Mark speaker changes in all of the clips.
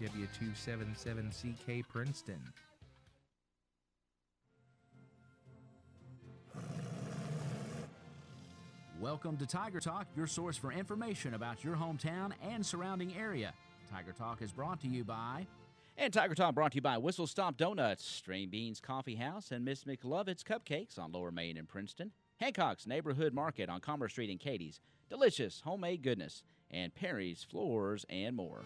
Speaker 1: W277CK Princeton.
Speaker 2: Welcome to Tiger Talk, your source for information about your hometown and surrounding area. Tiger Talk is brought to you by... And Tiger Talk brought to you by Whistle Stop Donuts, Strain Beans Coffee House, and Miss McLovett's Cupcakes on Lower Main in Princeton, Hancock's Neighborhood Market on Commerce Street in Katie's, delicious homemade goodness, and Perry's Floors and more.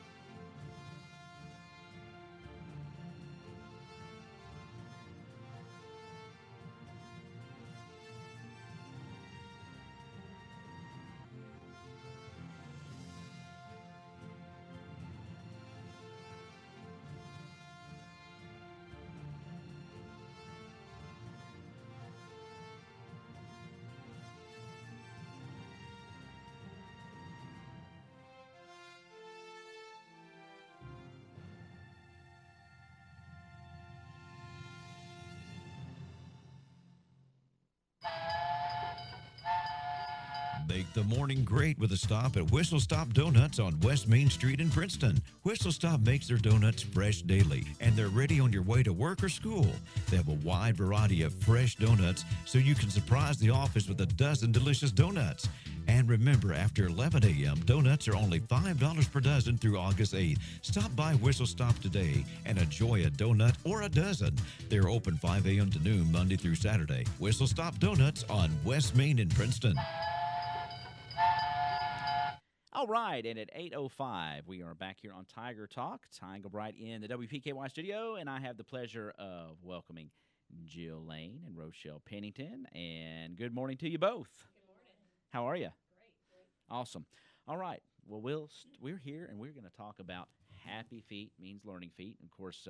Speaker 3: Make the morning great with a stop at Whistle Stop Donuts on West Main Street in Princeton. Whistle Stop makes their donuts fresh daily, and they're ready on your way to work or school. They have a wide variety of fresh donuts, so you can surprise the office with a dozen delicious donuts. And remember, after 11 a.m., donuts are only $5 per dozen through August 8th. Stop by Whistle Stop today and enjoy a donut or a dozen. They're open 5 a.m. to noon, Monday through Saturday. Whistle Stop Donuts on West Main in Princeton.
Speaker 2: All right, and at 8:05, we are back here on Tiger Talk. Ty Engelbright in the WPKY studio, and I have the pleasure of welcoming Jill Lane and Rochelle Pennington. And good morning to you both.
Speaker 4: Good morning.
Speaker 2: How are you?
Speaker 4: Great.
Speaker 2: Awesome. All right. Well, we're here, and we're going to talk about Happy Feet means learning feet. Of course,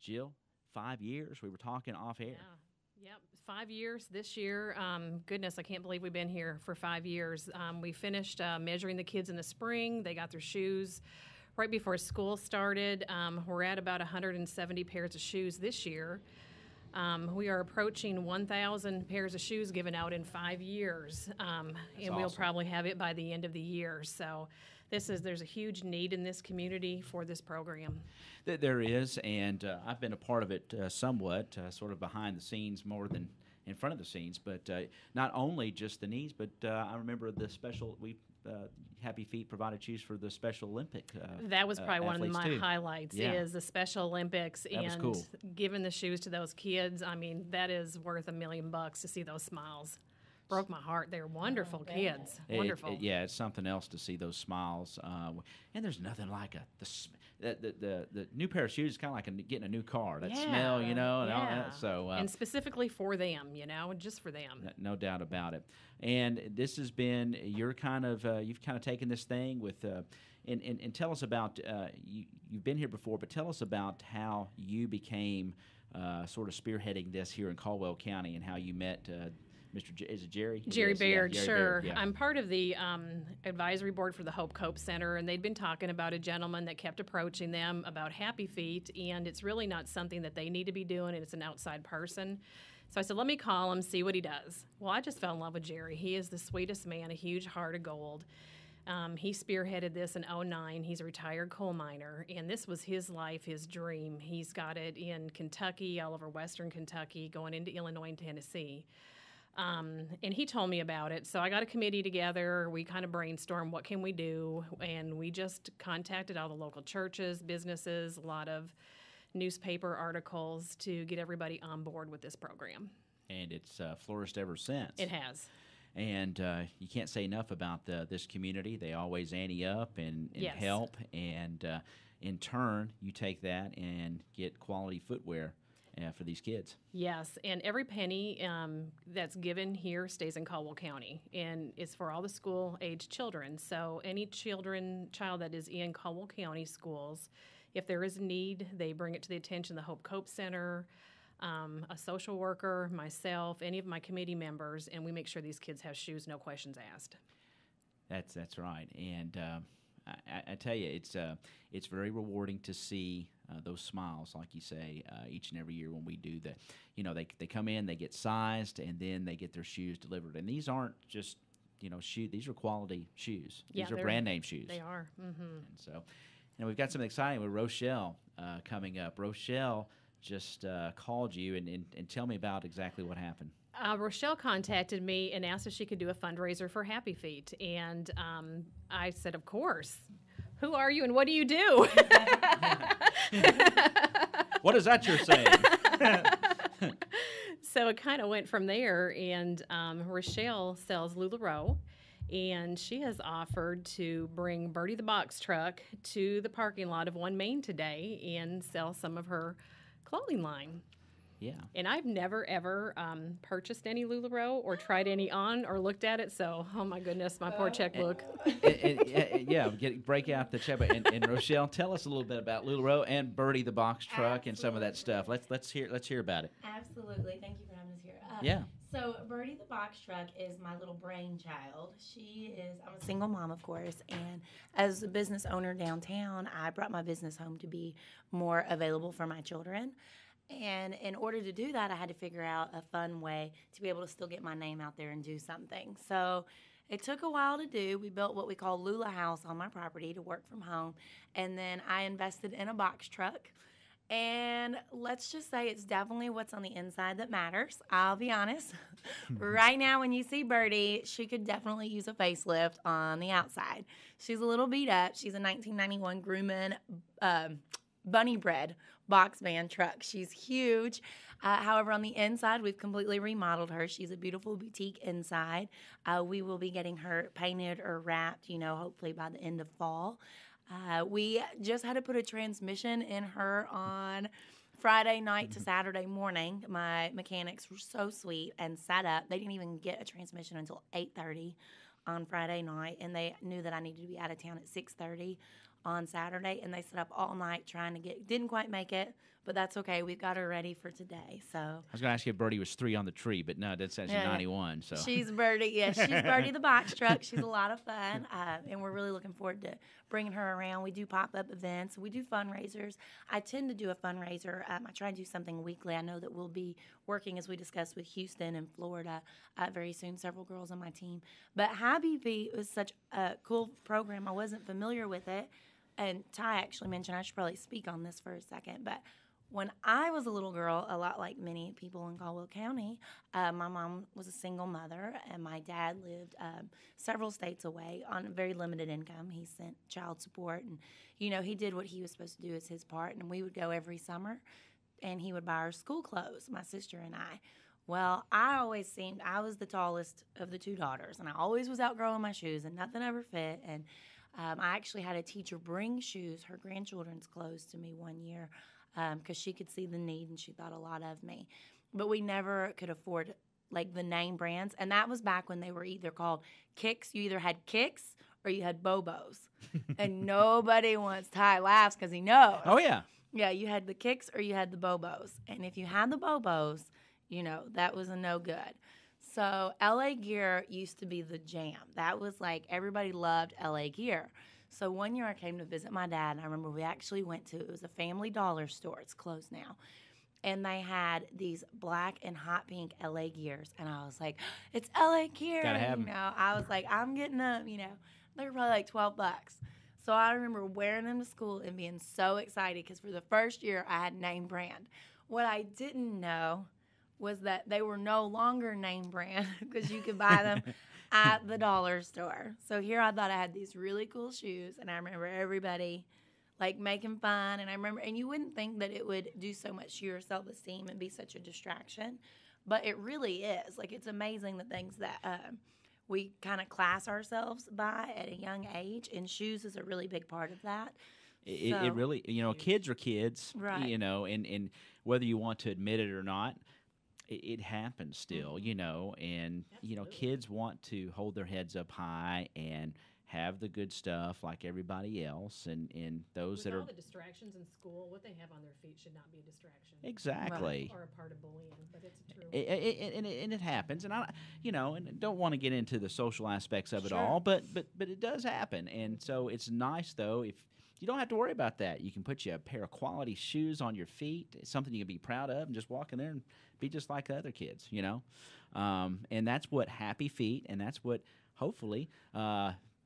Speaker 2: Jill, 5 years. We were talking off air.
Speaker 4: Yeah. Yep, 5 years this year. Goodness, I can't believe we've been here for 5 years. We finished measuring the kids in the spring. They got their shoes right before school started. We're at about 170 pairs of shoes this year. We are approaching 1,000 pairs of shoes given out in 5 years, and we'll
Speaker 2: awesome.
Speaker 4: Probably have it by the end of the year. So there's a huge need in this community for this program.
Speaker 2: There is, and I've been a part of it somewhat, sort of behind the scenes more than in front of the scenes. But not only just the knees, but I remember the special Happy Feet provided shoes for the Special Olympic.
Speaker 4: That was probably one of my
Speaker 2: too.
Speaker 4: highlights.
Speaker 2: Yeah.
Speaker 4: Is the Special Olympics
Speaker 2: That was
Speaker 4: and
Speaker 2: cool.
Speaker 4: giving the shoes to those kids. I mean, that is worth $1 million to see those smiles. Broke my heart. They're wonderful kids. Wonderful.
Speaker 2: It's something else to see those smiles. And there's nothing like the new pair of shoes is kind of like getting a new car. That smell, and all that. So
Speaker 4: and specifically for them, just for them.
Speaker 2: No doubt about it. And this has been you've kind of taken this thing with and tell us about you've been here before, but tell us about how you became sort of spearheading this here in Caldwell County and how you met. Is it Jerry?
Speaker 4: Jerry Baird,
Speaker 2: Jerry
Speaker 4: sure.
Speaker 2: Baird, yeah.
Speaker 4: I'm part of the advisory board for the Hope Cope Center, and they'd been talking about a gentleman that kept approaching them about Happy Feet, and it's really not something that they need to be doing, and it's an outside person. So I said, let me call him, see what he does. Well, I just fell in love with Jerry. He is the sweetest man, a huge heart of gold. He spearheaded this in 2009. He's a retired coal miner, and this was his life, his dream. He's got it in Kentucky, all over western Kentucky, going into Illinois and Tennessee. And he told me about it. So I got a committee together. We kind of brainstormed what can we do, and we just contacted all the local churches, businesses, a lot of newspaper articles to get everybody on board with this program.
Speaker 2: And it's flourished ever since.
Speaker 4: It has.
Speaker 2: And you can't say enough about this community. They always ante up and
Speaker 4: Yes.
Speaker 2: help. And in turn, you take that and get quality footwear for these kids.
Speaker 4: Yes, and every penny that's given here stays in Caldwell County, and it's for all the school-age children. So any child that is in Caldwell County schools, if there is a need, they bring it to the attention of the Hope Cope Center, a social worker, myself, any of my committee members, and we make sure these kids have shoes, no questions asked.
Speaker 2: That's right. And I tell you, it's very rewarding to see those smiles, like you say, each and every year when we do that. They come in, they get sized, and then they get their shoes delivered. And these aren't just shoes; these are quality shoes.
Speaker 4: Yeah,
Speaker 2: these are brand name shoes.
Speaker 4: They are. Mm-hmm.
Speaker 2: And so, And we've got something exciting with Rochelle coming up. Rochelle just called you and tell me about exactly what happened.
Speaker 4: Rochelle contacted me and asked if she could do a fundraiser for Happy Feet. And I said, of course. Who are you and what do you do?
Speaker 2: What is that you're saying?
Speaker 4: So it kind of went from there. And Rochelle sells LuLaRoe. And she has offered to bring Birdie the box truck to the parking lot of One Main today and sell some of her clothing line.
Speaker 2: Yeah.
Speaker 4: And I've never, ever purchased any LuLaRoe or tried any on or looked at it. So, oh, my goodness, my poor checkbook.
Speaker 2: Break out the checkbook. And Rochelle, tell us a little bit about LuLaRoe and Birdie the box truck and some of that stuff. Let's hear about it.
Speaker 5: Absolutely. Thank you for having us here.
Speaker 2: Yeah.
Speaker 5: So Birdie the box truck is my little brainchild. I'm a single mom, of course, and as a business owner downtown, I brought my business home to be more available for my children. And in order to do that, I had to figure out a fun way to be able to still get my name out there and do something. So it took a while to do. We built what we call Lula House on my property to work from home. And then I invested in a box truck. And let's just say it's definitely what's on the inside that matters. I'll be honest. Right now, when you see Birdie, she could definitely use a facelift on the outside. She's a little beat up. She's a 1991 Grumman bunny bread box van truck. She's huge. However, on the inside, we've completely remodeled her. She's a beautiful boutique inside. We will be getting her painted or wrapped, hopefully by the end of fall. We just had to put a transmission in her on Friday night to Saturday morning. My mechanics were so sweet and set up. They didn't even get a transmission until 8:30 on Friday night, and they knew that I needed to be out of town at 6:30 on Saturday, and they set up all night trying to didn't quite make it, but that's okay. We've got her ready for today. So
Speaker 2: I was going to ask you if Birdie was 3 on the tree, but no, that says she's 91. So
Speaker 5: she's Birdie. Yes, she's Birdie the box truck. She's a lot of fun, and we're really looking forward to bringing her around. We do pop-up events. We do fundraisers. I tend to do a fundraiser. I try to do something weekly. I know that we'll be working, as we discussed, with Houston and Florida very soon, several girls on my team. But Happy Feet was such a cool program. I wasn't familiar with it. And Ty actually mentioned, I should probably speak on this for a second, but when I was a little girl, a lot like many people in Caldwell County, my mom was a single mother, and my dad lived several states away on a very limited income. He sent child support, and, he did what he was supposed to do as his part, and we would go every summer, and he would buy our school clothes, my sister and I. Well, I was the tallest of the 2 daughters, and I always was outgrowing my shoes, and nothing ever fit, and I actually had a teacher bring her grandchildren's clothes to me one year because she could see the need and she thought a lot of me. But we never could afford the name brands. And that was back when they were either called Kicks. You either had Kicks or you had Bobos. And nobody wants Ty laughs because he knows.
Speaker 2: Oh, yeah.
Speaker 5: Yeah, you had the Kicks or you had the Bobos. And if you had the Bobos, that was a no good. So LA Gear used to be the jam. That was everybody loved LA Gear. So one year I came to visit my dad, and I remember we actually it was a Family Dollar store. It's closed now. And they had these black and hot pink LA Gears. And I was like, it's LA Gear.
Speaker 2: Gotta have them.
Speaker 5: I was like, I'm getting them, They were probably $12. So I remember wearing them to school and being so excited because for the first year I had name brand. What I didn't know was that they were no longer name brand because you could buy them at the dollar store. So here I thought I had these really cool shoes, and I remember everybody making fun, and you wouldn't think that it would do so much to your self-esteem and be such a distraction, but it really is. It's amazing the things that we kind of class ourselves by at a young age, and shoes is a really big part of that.
Speaker 2: It really, kids are kids,
Speaker 5: right.
Speaker 2: And whether you want to admit it or not, it happens still, and, kids want to hold their heads up high and have the good stuff like everybody else, and those
Speaker 4: With
Speaker 2: that
Speaker 4: all
Speaker 2: are
Speaker 4: the distractions in school, what they have on their feet should not be a distraction.
Speaker 2: Exactly.
Speaker 4: Or a part of bullying, but it's true.
Speaker 2: And it happens, and and don't want to get into the social aspects of it
Speaker 5: Sure.
Speaker 2: all, but it does happen, and so it's nice though if you don't have to worry about that. You can put you a pair of quality shoes on your feet. It's something you can be proud of, and just walk in there and be just like the other kids, And that's what Happy Feet, and that's what hopefully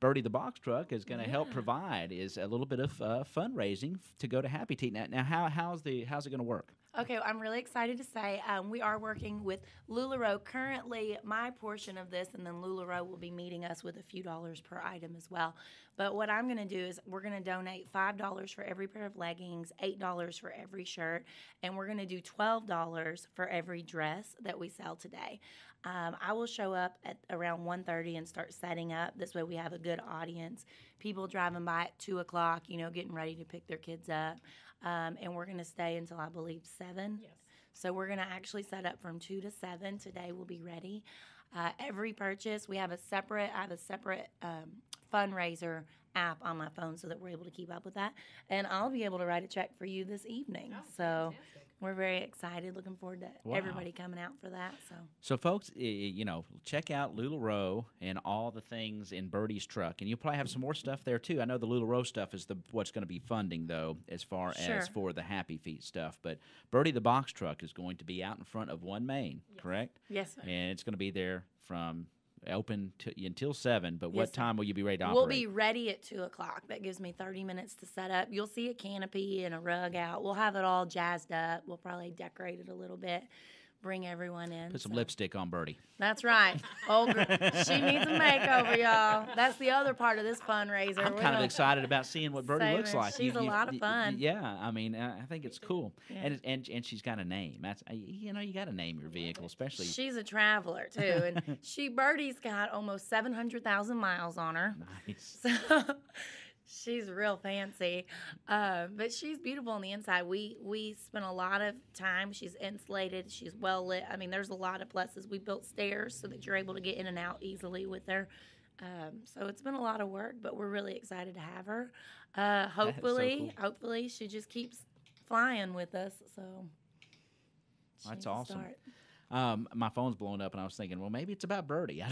Speaker 2: Birdie the box truck is going to help provide is a little bit of fundraising to go to Happy Teat. Now how's it going to work?
Speaker 5: Okay, well, I'm really excited to say we are working with LuLaRoe. Currently, my portion of this, and then LuLaRoe will be meeting us with a few dollars per item as well. But what I'm going to do is we're going to donate $5 for every pair of leggings, $8 for every shirt, and we're going to do $12 for every dress that we sell today. I will show up at around 1:30 and start setting up. This way we have a good audience. People driving by at 2 o'clock, getting ready to pick their kids up. And we're going to stay until, I believe, 7.
Speaker 4: Yes.
Speaker 5: So we're going to actually set up from 2 to 7. Today we'll be ready. Every purchase, I have a separate fundraiser app on my phone so that we're able to keep up with that. And I'll be able to write a check for you this evening.
Speaker 4: Oh,
Speaker 5: so
Speaker 4: fantastic.
Speaker 5: we're very excited, looking forward to everybody coming out for that.
Speaker 2: So folks, check out LuLaRoe and all the things in Birdie's truck, and you'll probably have some more stuff there too. I know the LuLaRoe stuff is what's going to be funding though, as far as for the Happy Feet stuff. But Birdie the box truck is going to be out in front of 1 Main, correct?
Speaker 5: Yes, sir.
Speaker 2: And it's going to be there from open until 7. But
Speaker 5: Yes,
Speaker 2: what
Speaker 5: sir.
Speaker 2: time will you be ready to operate?
Speaker 5: We'll be ready at 2 o'clock. That gives me 30 minutes to set up. You'll see a canopy and a rug out. We'll have it all jazzed up. We'll probably decorate it a little bit, bring everyone in.
Speaker 2: Put some lipstick on Birdie.
Speaker 5: That's right. She needs a makeover, y'all. That's the other part of this fundraiser.
Speaker 2: I'm kind of excited about seeing what Birdie looks like.
Speaker 5: She's a lot of fun.
Speaker 2: Yeah, I mean, I think it's cool.
Speaker 5: Yeah.
Speaker 2: And she's got a name. That's you got to name your vehicle, especially.
Speaker 5: She's a traveler too, and Birdie's got almost 700,000 miles on her.
Speaker 2: Nice.
Speaker 5: So she's real fancy, but she's beautiful on the inside. We spent a lot of time. She's insulated. She's well lit. I mean, there's a lot of pluses. We built stairs so that you're able to get in and out easily with her. So it's been a lot of work, but we're really excited to have her. Hopefully she just keeps flying with us. So
Speaker 2: that's awesome. My phone's blowing up, and I was thinking, well, maybe it's about Birdie.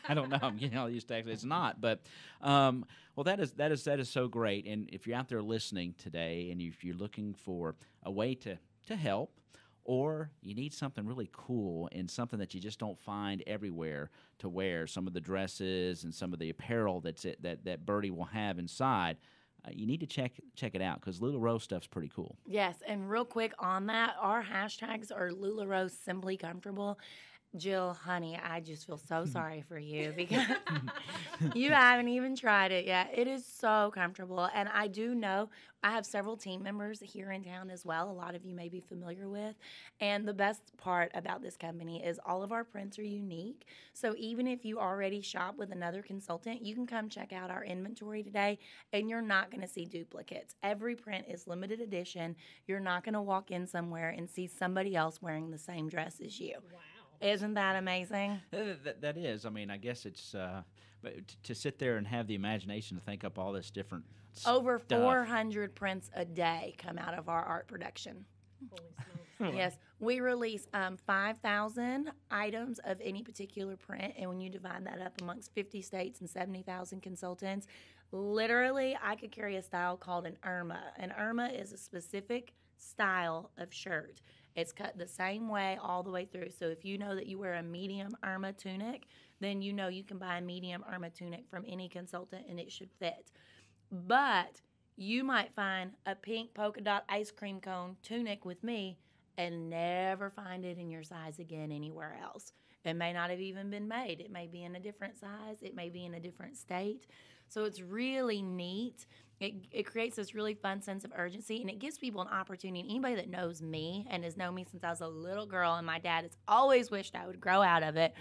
Speaker 2: I don't know. I'm getting all used to it. It's not, but well, that is so great. And if you're out there listening today, and if you're looking for a way to help, or you need something really cool and something that you just don't find everywhere to wear, some of the dresses and some of the apparel that Birdie will have inside. You need to check it out because LuLaRoe stuff's pretty cool.
Speaker 5: Yes, and real quick on that, our hashtags are LuLaRoe Simply Comfortable. Jill, honey, I just feel so sorry for you because you haven't even tried it yet. It is so comfortable, and I do know I have several team members here in town as well. A lot of you may be familiar with, and the best part about this company is all of our prints are unique. So even if you already shop with another consultant, you can come check out our inventory today, and you're not going to see duplicates. Every print is limited edition. You're not going to walk in somewhere and see somebody else wearing the same dress as you.
Speaker 4: Wow.
Speaker 5: Isn't that amazing?
Speaker 2: That is. I mean, I guess it's but to sit there and have the imagination to think up all this different
Speaker 5: Over
Speaker 2: stuff.
Speaker 5: 400 prints a day come out of our art production.
Speaker 4: Holy smokes.
Speaker 5: Yes, we release 5,000 items of any particular print, and when you divide that up amongst 50 states and 70,000 consultants, literally I could carry a style called an Irma. An Irma is a specific style of shirt. It's cut the same way all the way through. So if you know that you wear a medium Irma tunic, then you know you can buy a medium Irma tunic from any consultant and it should fit. But you might find a pink polka dot ice cream cone tunic with me and never find it in your size again anywhere else. It may not have even been made. It may be in a different size. It may be in a different state. So it's really neat. It creates this really fun sense of urgency, and it gives people an opportunity. Anybody that knows me and has known me since I was a little girl, and my dad has always wished I would grow out of it,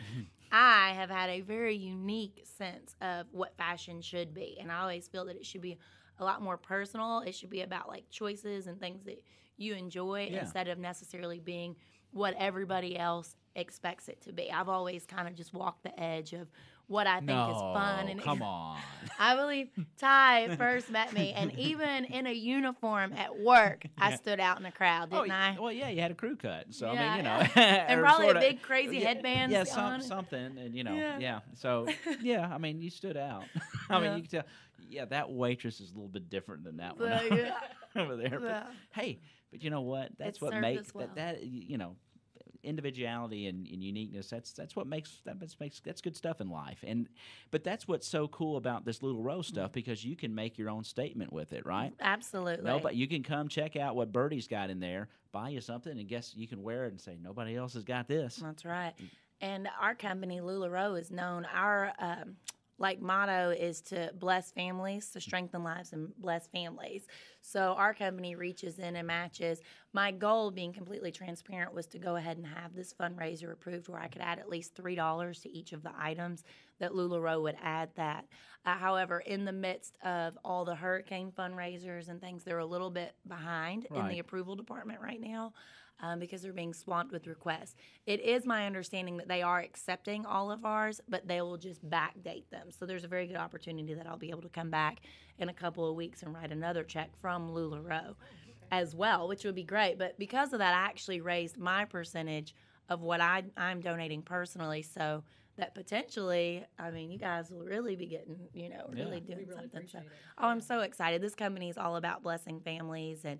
Speaker 5: I have had a very unique sense of what fashion should be, and I always feel that it should be a lot more personal. It should be about like choices and things that you enjoy instead of necessarily being what everybody else expects it to be. I've always kind of just walked the edge of what I think is fun. And
Speaker 2: come on.
Speaker 5: I believe Ty first met me, and even in a uniform at work, I stood out in the crowd, didn't I?
Speaker 2: Well, yeah, you had a crew cut, so
Speaker 5: Yeah,
Speaker 2: I mean,
Speaker 5: and probably
Speaker 2: sorta,
Speaker 5: a big crazy headband.
Speaker 2: Yeah,
Speaker 5: on.
Speaker 2: something, and So yeah, I mean, you stood out. I mean, you can tell. Yeah, that waitress is a little bit different than that one over there. But, hey, but you know what? That's what makes that. individuality and uniqueness. That's what makes that's good stuff in life. But that's what's so cool about this Lula Rose stuff, because you can make your own statement with it, right?
Speaker 5: Absolutely.
Speaker 2: No, but you can come check out what Birdie's got in there, buy you something, and guess you can wear it and say nobody else has got this.
Speaker 5: That's right. And our company, Lula Rose, is known. Our motto is to bless families, to strengthen lives and bless families. So our company reaches in and matches. My goal, being completely transparent, was to go ahead and have this fundraiser approved where I could add at least $3 to each of the items that Lula Rose would add that. However, in the midst of all the hurricane fundraisers and things, they're a little bit behind in the approval department right now. Because they're being swamped with requests. It is my understanding that they are accepting all of ours, but they will just backdate them. So there's a very good opportunity that I'll be able to come back in a couple of weeks and write another check from Lula Rose as well, which would be great. But because of that, I actually raised my percentage of what I'm donating personally, so that potentially, I mean, you guys will really be getting, really doing something. So, I'm so excited. This company is all about blessing families and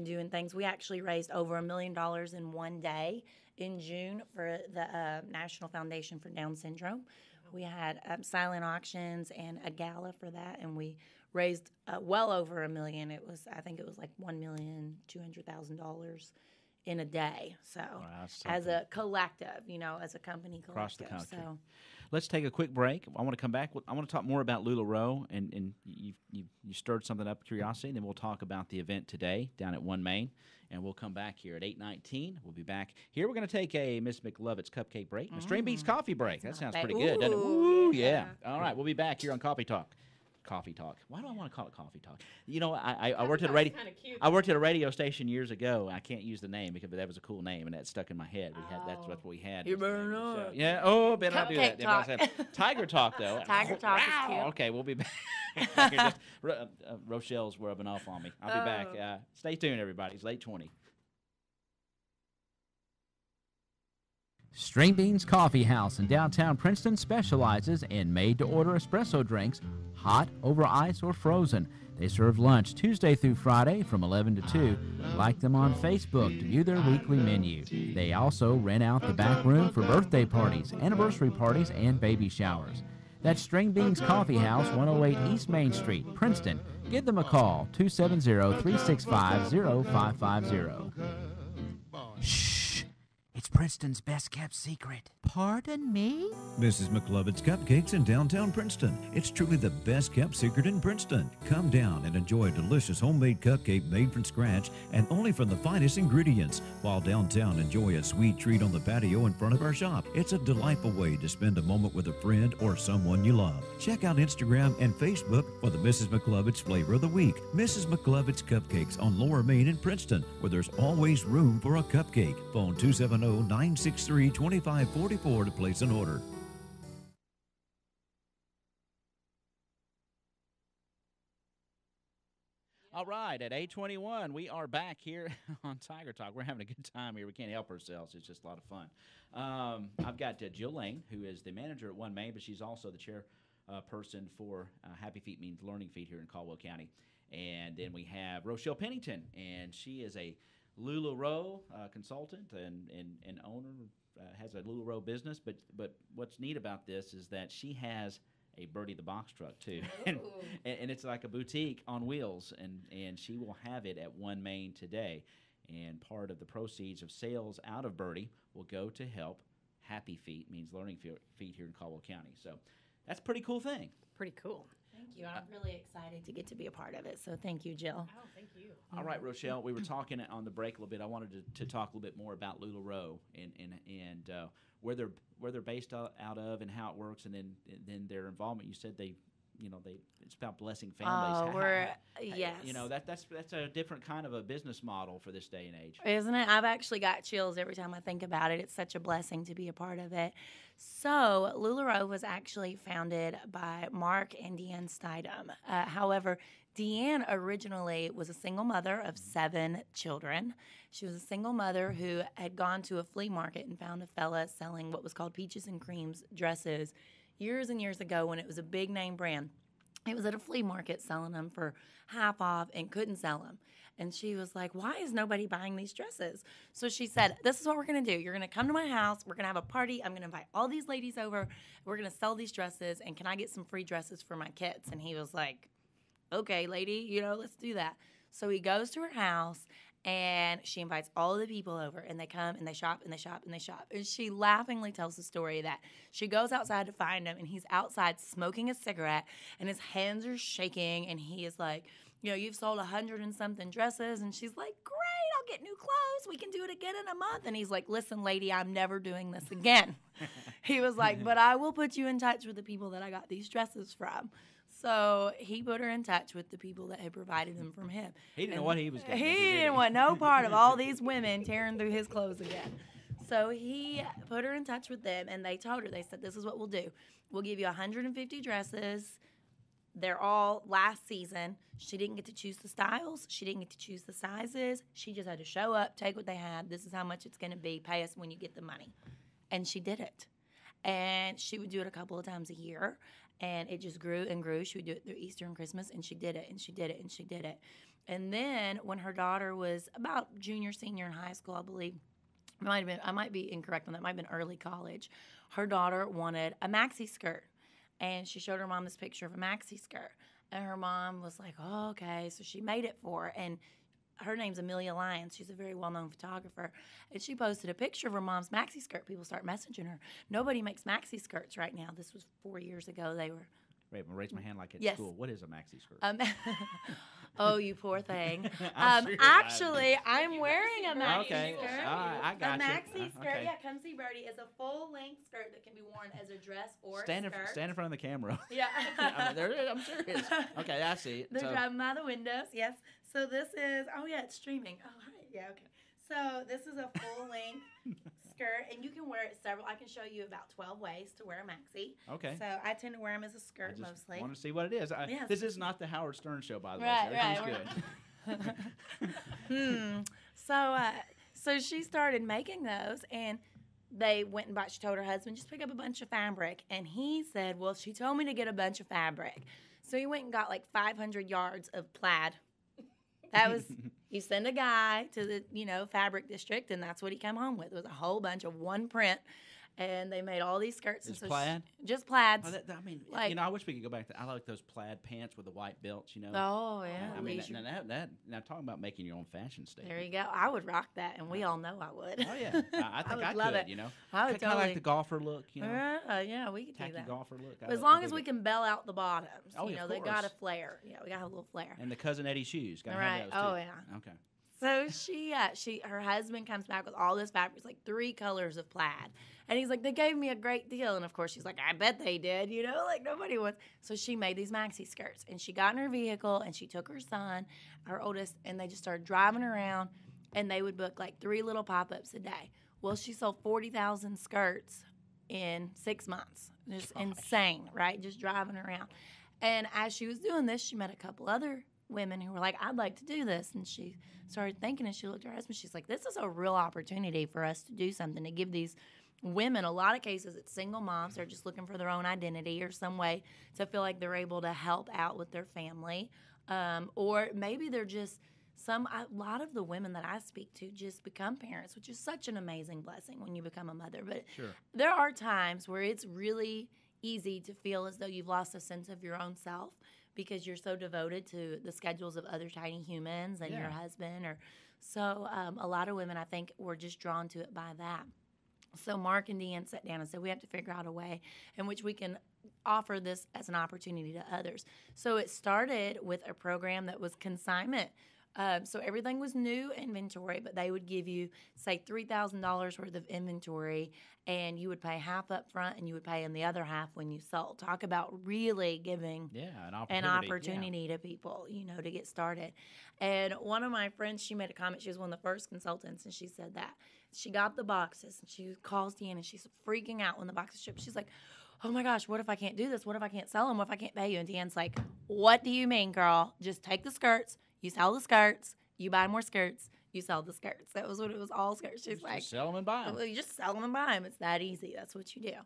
Speaker 5: doing things. We actually raised over $1 million in one day in June for the National Foundation for Down Syndrome. We had silent auctions and a gala for that, and we raised well over $1 million. I think it was like $1,200,000 in a day. So as a collective, as a company collective.
Speaker 2: Across the country.
Speaker 5: So.
Speaker 2: Let's take a quick break. I want to come back. I want to talk more about Lula Rose, and you stirred something up, curiosity, and then we'll talk about the event today down at 1 Main, and we'll come back here at 8:19. We'll be back here. We're going to take a Miss McLovett's cupcake break, a String Beans coffee break. That sounds pretty good, doesn't it? Ooh, yeah. All right, we'll be back here on Coffee Talk. Coffee Talk. Why do I want to call it Coffee Talk? I worked at a radio. I worked at a radio station years ago. I can't use the name because that was a cool name, and that stuck in my head. That's what we had.
Speaker 5: You better know.
Speaker 2: Yeah. Oh, better not do that.
Speaker 5: Talk.
Speaker 2: Tiger Talk, though.
Speaker 5: Tiger Talk is cute.
Speaker 2: Okay, we'll be back. Rochalle's rubbing off on me. I'll be back. Stay tuned, everybody. It's late 20. String Beans Coffee House in downtown Princeton specializes in made-to-order espresso drinks, hot, over ice, or frozen. They serve lunch Tuesday through Friday from 11 to 2. Like them on Facebook to view their weekly menu. They also rent out the back room for birthday parties, anniversary parties, and baby showers. That's String Beans Coffee House, 108 East Main Street, Princeton. Give them a call, 270-365-0550. Shh. It's Princeton's best-kept secret. Pardon me?
Speaker 3: Mrs. McLovett's Cupcakes in downtown Princeton. It's truly the best-kept secret in Princeton. Come down and enjoy a delicious homemade cupcake made from scratch and only from the finest ingredients. While downtown, enjoy a sweet treat on the patio in front of our shop. It's a delightful way to spend a moment with a friend or someone you love. Check out Instagram and Facebook for the Mrs. McLovett's Flavor of the Week. Mrs. McLovett's Cupcakes on Lower Main in Princeton, where there's always room for a cupcake. Phone 270-963-2544 to place an order.
Speaker 2: All right, at 8:21, we are back here on Tiger Talk. We're having a good time here. We can't help ourselves. It's just a lot of fun. I've got Jill Lane, who is the manager at 1 Main, but she's also the chairperson for Happy Feet Means Learning Feet here in Caldwell County. And then we have Rochelle Pennington, and she is a Lula Rose consultant and owner, has a Lula Rose business. But what's neat about this is that she has a Birdie the box truck too, and it's like a boutique on wheels, and she will have it at 1 Main today. And part of the proceeds of sales out of Birdie will go to help Happy Feet Means Learning Feet here in Caldwell County. So that's a pretty cool thing.
Speaker 4: Pretty cool.
Speaker 5: Thank you. I'm really excited to get to be a part of it. So thank you, Jill.
Speaker 4: Oh, thank you.
Speaker 2: All right, Rochelle, we were talking on the break a little bit. I wanted to talk a little bit more about Lula Rose and where they're based out of and how it works, and then their involvement. You said it's about blessing families.
Speaker 5: Yes.
Speaker 2: That's a different kind of a business model for this day and age,
Speaker 5: isn't it? I've actually got chills every time I think about it. It's such a blessing to be a part of it. So Lula Rose was actually founded by Mark and Deanne Stidham. However, Deanne originally was a single mother of 7 children. She was a single mother who had gone to a flea market and found a fella selling what was called peaches and creams dresses years and years ago when it was a big name brand. He was at a flea market selling them for half off and couldn't sell them. And she was like, why is nobody buying these dresses? So she said, this is what we're going to do. You're going to come to my house. We're going to have a party. I'm going to invite all these ladies over. We're going to sell these dresses. And can I get some free dresses for my kids? And he was like, okay, lady, let's do that. So he goes to her house. And she invites all of the people over, and they come, and they shop, and they shop, and they shop. And she laughingly tells the story that she goes outside to find him, and he's outside smoking a cigarette, and his hands are shaking, and he is like, you've sold 100 and something dresses. And she's like, great, I'll get new clothes. We can do it again in a month. And he's like, listen, lady, I'm never doing this again. He was like, but I will put you in touch with the people that I got these dresses from. So he put her in touch with the people that had provided them from him.
Speaker 2: He didn't know what he was doing.
Speaker 5: He didn't want no part of all these women tearing through his clothes again. So he put her in touch with them, and they told her, they said, this is what we'll do. We'll give you 150 dresses. They're all last season. She didn't get to choose the styles. She didn't get to choose the sizes. She just had to show up, take what they had. This is how much it's going to be. Pay us when you get the money. And she did it. And she would do it a couple of times a year. And it just grew and grew. She would do it through Easter and Christmas, and she did it, and she did it, and she did it. And then when her daughter was about junior, senior in high school, I believe, I might be incorrect on that, it might have been early college, her daughter wanted a maxi skirt. And she showed her mom this picture of a maxi skirt. And her mom was like, oh, okay. So she made it for her. And her name's Amelia Lyons. She's a very well-known photographer. And she posted a picture of her mom's maxi skirt. People start messaging her. Nobody makes maxi skirts right now. This was 4 years ago. They were.
Speaker 2: Wait, I'm going to raise my hand like at
Speaker 5: Yes.
Speaker 2: school. What is a maxi skirt?
Speaker 5: Oh, you poor thing.
Speaker 2: I'm serious.
Speaker 5: Actually, I'm wearing a maxi
Speaker 2: Okay.
Speaker 5: skirt.
Speaker 2: All right, I got
Speaker 5: a
Speaker 2: you.
Speaker 5: maxi skirt,
Speaker 2: Okay.
Speaker 5: yeah, come see Birdie, is a full-length skirt that can be worn as a dress or
Speaker 2: Stand
Speaker 5: a skirt.
Speaker 2: in front of the camera.
Speaker 5: Yeah.
Speaker 2: I'm serious. Okay, I see it.
Speaker 5: They're
Speaker 2: So-
Speaker 5: driving by the windows, yes. So this is, it's streaming. Oh, hi. Yeah, okay. So this is a full-length skirt, and you can wear it I can show you about 12 ways to wear a maxi.
Speaker 2: Okay.
Speaker 5: So I tend to wear them as a
Speaker 2: I
Speaker 5: skirt
Speaker 2: just
Speaker 5: mostly.
Speaker 2: want to see what it is.
Speaker 5: Yes.
Speaker 2: This is not the Howard Stern show, by the
Speaker 5: Right,
Speaker 2: way. So
Speaker 5: right.
Speaker 2: everything's good.
Speaker 5: So she started making those, and they went and she told her husband, just pick up a bunch of fabric. And he said, well, she told me to get a bunch of fabric. So he went and got like 500 yards of plaid. That was, you send a guy to the, fabric district, and that's what he came home with. It was a whole bunch of one print, and they made all these skirts.
Speaker 2: Just
Speaker 5: and so
Speaker 2: plaid?
Speaker 5: Just plaids.
Speaker 2: I wish we could go back to, I like those plaid pants with the white belts,
Speaker 5: Oh, yeah.
Speaker 2: I mean, now talking about making your own fashion statement.
Speaker 5: There you go. I would rock that, and we all know I would.
Speaker 2: Oh, yeah. I think
Speaker 5: would
Speaker 2: I
Speaker 5: love
Speaker 2: could,
Speaker 5: it.
Speaker 2: Kind
Speaker 5: I would
Speaker 2: of
Speaker 5: totally.
Speaker 2: like the golfer look,
Speaker 5: Yeah, we could do
Speaker 2: tacky
Speaker 5: that.
Speaker 2: golfer look.
Speaker 5: As long as we can bell out the bottoms.
Speaker 2: Oh, yeah, of
Speaker 5: they got a
Speaker 2: course.
Speaker 5: flair. Yeah, we got to have a little flair.
Speaker 2: And the Cousin Eddie shoes. Gotta
Speaker 5: Right.
Speaker 2: have those, too.
Speaker 5: Oh, yeah.
Speaker 2: Okay.
Speaker 5: So her husband comes back with all this fabric. It's like 3 colors of plaid. And he's like, they gave me a great deal. And of course, she's like, I bet they did, like nobody was. So she made these maxi skirts, and she got in her vehicle, and she took her son, her oldest, and they just started driving around, and they would book like 3 little pop-ups a day. Well, she sold 40,000 skirts in 6 months. Just insane, right? Just driving around. And as she was doing this, she met a couple other women who were like, I'd like to do this. And she started thinking, and she looked at her husband, she's like, this is a real opportunity for us to do something, to give these women, a lot of cases it's single moms, they're just looking for their own identity or some way to feel like they're able to help out with their family, or maybe they're just a lot of the women that I speak to just become parents, which is such an amazing blessing when you become a mother. But
Speaker 2: Sure.
Speaker 5: There are times where it's really easy to feel as though you've lost a sense of your own self because you're so devoted to the schedules of other tiny humans and your husband. A lot of women, I think, were just drawn to it by that. So Mark and Deanne sat down and said, we have to figure out a way in which we can offer this as an opportunity to others. So it started with a program that was consignment. So everything was new inventory, but they would give you, say, $3,000 worth of inventory, and you would pay half up front, and you would pay in the other half when you sold. Talk about really giving an opportunity to people, to get started. And one of my friends, she made a comment. She was one of the first consultants, and she said that she got the boxes, and she calls Deanne, and she's freaking out when the boxes ship. She's like, oh my gosh, what if I can't do this? What if I can't sell them? What if I can't pay you? And Deanne's like, what do you mean, girl? Just take the skirts. You sell the skirts, you buy more skirts, you sell the skirts. That was what it was, all skirts. She's like,
Speaker 2: just sell them and buy them.
Speaker 5: well, you just sell them and buy them. It's that easy. That's what you do.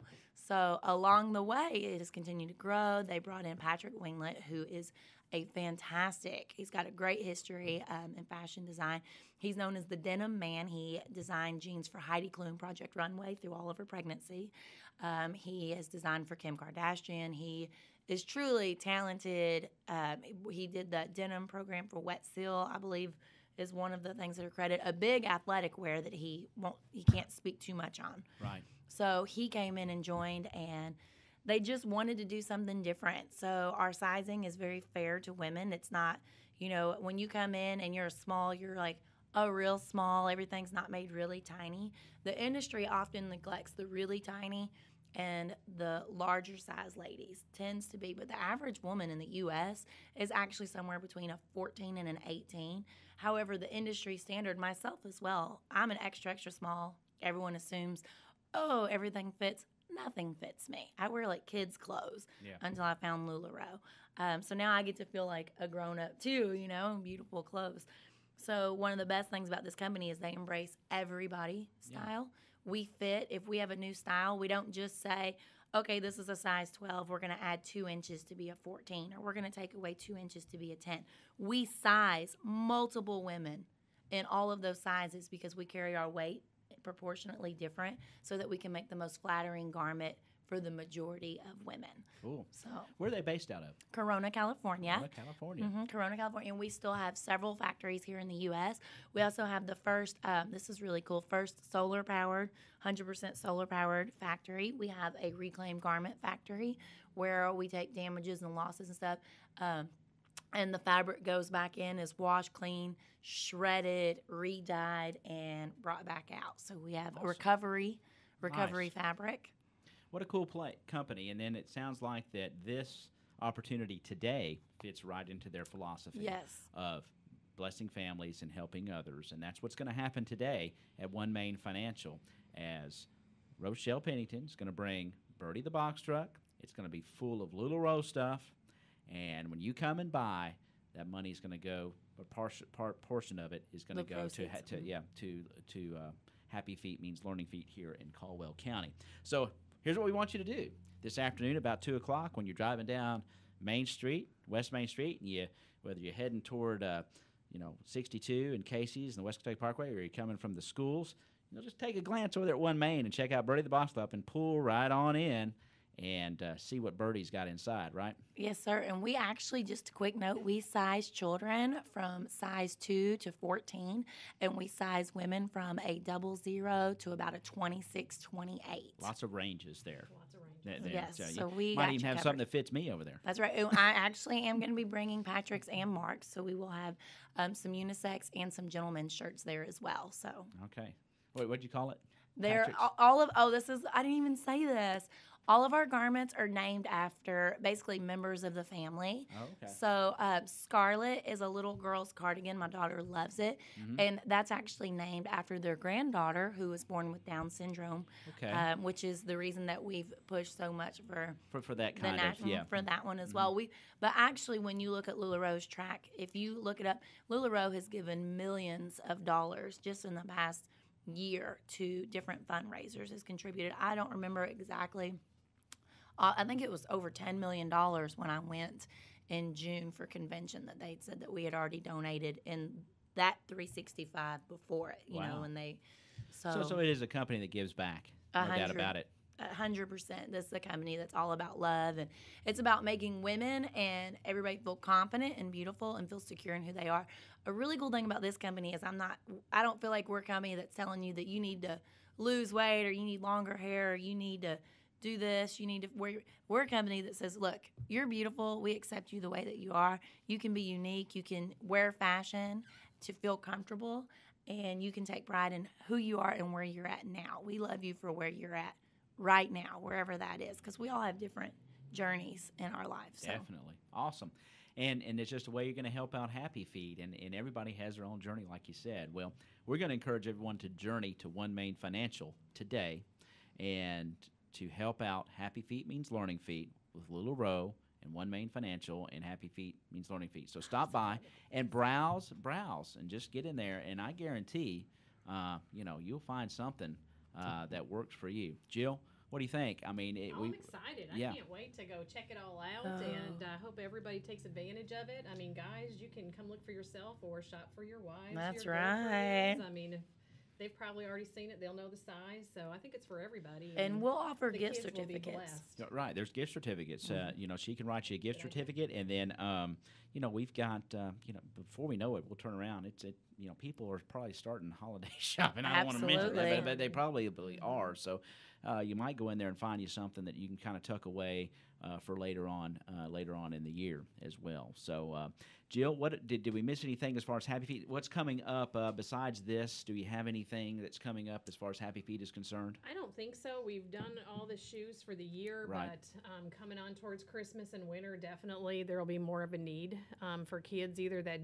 Speaker 5: So along the way, it has continued to grow. They brought in Patrick Winglet, who is he's got a great history in fashion design. He's known as the Denim Man. He designed jeans for Heidi Klum, Project Runway, through all of her pregnancy. He has designed for Kim Kardashian. He is truly talented. He did the denim program for Wet Seal, I believe, is one of the things that are credited. A big athletic wear that he can't speak too much on.
Speaker 2: Right.
Speaker 5: So he came in and joined, and they just wanted to do something different. So our sizing is very fair to women. It's not, when you come in and you're small, you're like, oh, real small. Everything's not made really tiny. The industry often neglects the really tiny, and the larger size ladies tends to be. But the average woman in the U.S. is actually somewhere between a 14 and an 18. However, the industry standard, myself as well, I'm an extra, extra small. Everyone assumes, oh, everything fits. Nothing fits me. I wear like kids' clothes until I found LuLaRoe. So now I get to feel like a grown-up too, beautiful clothes. So one of the best things about this company is they embrace everybody style. We fit. If we have a new style, we don't just say, okay, this is a size 12. We're going to add 2 inches to be a 14, or we're going to take away 2 inches to be a 10. We size multiple women in all of those sizes because we carry our weight proportionately different so that we can make the most flattering garment for the majority of women.
Speaker 2: Cool.
Speaker 5: So,
Speaker 2: where are they based out of?
Speaker 5: Corona, California.
Speaker 2: Corona, California.
Speaker 5: Corona, California. And we still have several factories here in the U.S. We also have the first, this is really cool, first solar-powered, 100% solar-powered factory. We have a reclaimed garment factory where we take damages and losses and stuff, and the fabric goes back in, is washed clean, shredded, re-dyed, and brought back out. So we have a recovery fabric.
Speaker 2: What a cool company. And then it sounds like that this opportunity today fits right into their philosophy of blessing families and helping others. And that's what's going to happen today at One Main Financial, as Rochelle Pennington is going to bring Birdie the box truck. It's going to be full of LuLaRoe stuff. And when you come and buy, that money is going to go, a portion of it is going to go to Happy Feet Means Learning Feet here in Caldwell County. So here's what we want you to do this afternoon about 2 o'clock when you're driving down Main Street, West Main Street, and whether you're heading toward 62 and Casey's and the West Kentucky Parkway, or you're coming from the schools, just take a glance over there at One Main and check out Birdie the Box Club and pull right on in and see what Birdie's got inside, right?
Speaker 5: Yes, sir. And we actually, just a quick note, we size children from size 2 to 14, and we size women from a 00 to about a 26, 28.
Speaker 2: Lots of ranges there.
Speaker 5: Yes,
Speaker 2: so
Speaker 5: we
Speaker 2: might even have something that fits me over there.
Speaker 5: That's right. I actually am going to be bringing Patrick's and Mark's, so we will have some unisex and some gentlemen's shirts there as well. So
Speaker 2: okay. Wait, what'd you call it?
Speaker 5: They're I didn't even say this. All of our garments are named after basically members of the family.
Speaker 2: Oh, okay.
Speaker 5: So Scarlet is a little girl's cardigan. My daughter loves it.
Speaker 2: Mm-hmm.
Speaker 5: And that's actually named after their granddaughter who was born with Down syndrome, which is the reason that we've pushed so much
Speaker 2: for that kind of,
Speaker 5: for that one as well. But actually, when you look at LuLaRoe's track, if you look it up, LuLaRoe has given millions of dollars just in the past year to different fundraisers, has contributed. I don't remember exactly. I think it was over $10 million when I went in June for convention that they'd said that we had already donated in that 365 before it, you know, and they.
Speaker 2: So it is a company that gives back, no doubt about it.
Speaker 5: 100%. This is a company that's all about love, and it's about making women and everybody feel confident and beautiful and feel secure in who they are. A really cool thing about this company is I don't feel like we're a company that's telling you that you need to lose weight or you need longer hair or you need to do this, you need to. We're a company that says, look, you're beautiful. We accept you the way that you are. You can be unique. You can wear fashion to feel comfortable, and you can take pride in who you are and where you're at now. We love you for where you're at right now, wherever that is, because we all have different journeys in our lives. So.
Speaker 2: Definitely. Awesome. And it's just a way you're going to help out Happy Feet, and everybody has their own journey, like you said. Well, we're going to encourage everyone to journey to One Main Financial today and to help out Happy Feet Means Learning Feet with LuLaRoe and One Main Financial, and Happy Feet means learning feet. So stop by and browse, and just get in there, and I guarantee, you'll find something that works for you. Jill, what do you think? I mean,
Speaker 4: I'm excited.
Speaker 2: Yeah.
Speaker 4: I can't wait to go check it all out, and I hope everybody takes advantage of it. I mean, guys, you can come look for yourself or shop for your wives.
Speaker 5: That's
Speaker 4: your
Speaker 5: right.
Speaker 4: girlfriends. I mean, if they've probably already seen it, they'll know the size. So I think it's for everybody.
Speaker 5: And we'll offer
Speaker 4: the
Speaker 5: gift
Speaker 4: kids will be
Speaker 5: certificates.
Speaker 4: blessed.
Speaker 2: Right, there's gift certificates. She can write you a gift certificate, and then we've got before we know it, we'll turn around. People are probably starting holiday shopping. I don't want to mention that, but they probably are. So you might go in there and find you something that you can kind of tuck away for later on in the year as well. So, Jill, what did we miss anything as far as Happy Feet? What's coming up besides this? Do we have anything that's coming up as far as Happy Feet is concerned?
Speaker 4: I don't think so. We've done all the shoes for the year,
Speaker 2: Right.
Speaker 4: but coming on towards Christmas and winter, definitely there will be more of a need for kids either that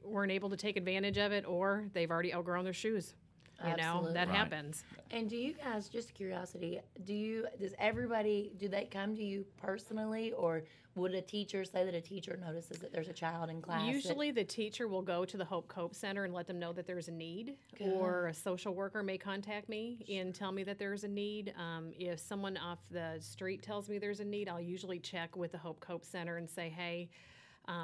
Speaker 4: weren't able to take advantage of it, or they've already outgrown their shoes.
Speaker 5: Absolutely.
Speaker 4: That
Speaker 2: Right.
Speaker 4: happens.
Speaker 5: And do you guys, just curiosity, do they come to you personally, or would a teacher say that a teacher notices that there's a child in class?
Speaker 4: Usually the teacher will go to the Hope Cope Center and let them know that there's a need, or a social worker may contact me and tell me that there's a need. If someone off the street tells me there's a need, I'll usually check with the Hope Cope Center and say, hey,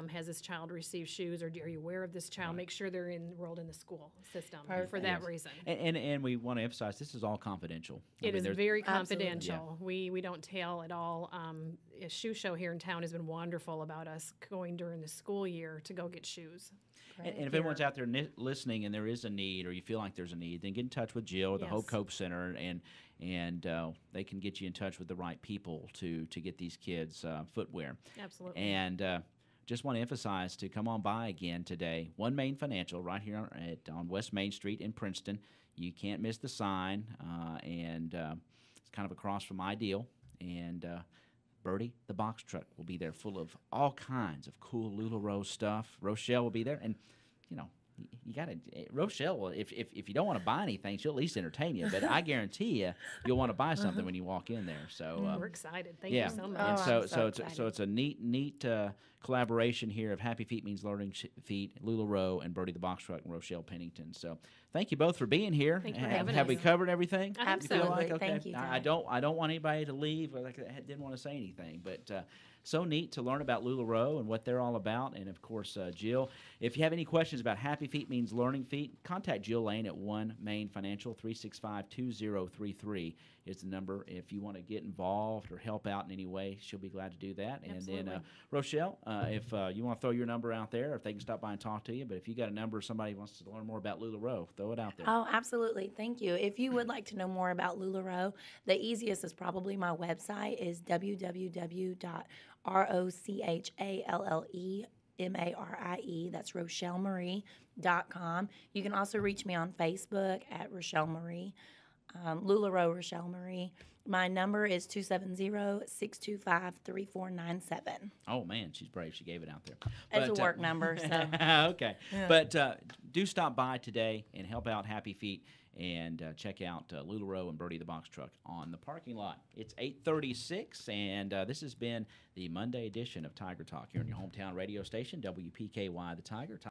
Speaker 4: has this child received shoes, or are you aware of this child?
Speaker 2: Right.
Speaker 4: Make sure they're enrolled in the school system for
Speaker 5: Perfect.
Speaker 4: that reason.
Speaker 2: And we want to emphasize this is all confidential.
Speaker 4: It is very confidential.
Speaker 5: Absolutely.
Speaker 4: We don't tell at all. A shoe show here in town has been wonderful about us going during the school year to go get shoes.
Speaker 2: And if anyone's out there listening and there is a need, or you feel like there's a need, then get in touch with Jill or the
Speaker 4: Yes.
Speaker 2: Hope Cope Center, and they can get you in touch with the right people to get these kids footwear.
Speaker 4: Absolutely.
Speaker 2: And just want to emphasize to come on by again today. One Main Financial right here on West Main Street in Princeton. You can't miss the sign, and it's kind of across from Ideal. And Birdie, the box truck, will be there full of all kinds of cool LuLaRoe stuff. Rochelle will be there. And, you got to Rochelle. If you don't want to buy anything, she'll at least entertain you. But I guarantee you'll want to buy something when you walk in there. So
Speaker 4: we're excited. Thank
Speaker 2: yeah,
Speaker 4: you so much.
Speaker 2: and
Speaker 5: I'm
Speaker 2: so
Speaker 5: excited.
Speaker 2: it's a neat collaboration here of Happy Feet Means Learning Feet, LuLaRoe, and Birdie the Box Truck, and Rochelle Pennington. So thank you both for being here.
Speaker 4: Thank you for having
Speaker 2: Have we
Speaker 4: us.
Speaker 2: covered everything?
Speaker 4: I think
Speaker 2: You
Speaker 4: so.
Speaker 2: feel like?
Speaker 5: Absolutely.
Speaker 2: Okay.
Speaker 5: Thank you,
Speaker 2: I
Speaker 5: Ty.
Speaker 2: don't want anybody to leave. Like I didn't want to say anything, but so neat to learn about LuLaRoe and what they're all about. And of course, Jill, if you have any questions about Happy Feet Means Learning Feet, contact Jill Lane at One Main Financial. 365-2033 is the number. If you want to get involved or help out in any way, she'll be glad to do that.
Speaker 4: Absolutely.
Speaker 2: And then Rochelle, if you want to throw your number out there, if they can stop by and talk to you, but if you got a number, somebody wants to learn more about LuLaRoe, throw it out there.
Speaker 5: Oh, absolutely. Thank you. If you would like to know more about LuLaRoe, the easiest is probably my website is www.ROCHALLEMARIE. That's RochalleMarie.com. You can also reach me on Facebook at Rochelle Marie, LuLaRoe Rochelle Marie. My number is 270-625-3497.
Speaker 2: Oh, man, she's brave. She gave it out there.
Speaker 5: It's
Speaker 2: But,
Speaker 5: a work number, so.
Speaker 2: Okay. But do stop by today and help out Happy Feet and check out LuLaRoe and Birdie the Box Truck on the parking lot. It's 8:36, and this has been the Monday edition of Tiger Talk here on your hometown radio station, WPKY The Tiger.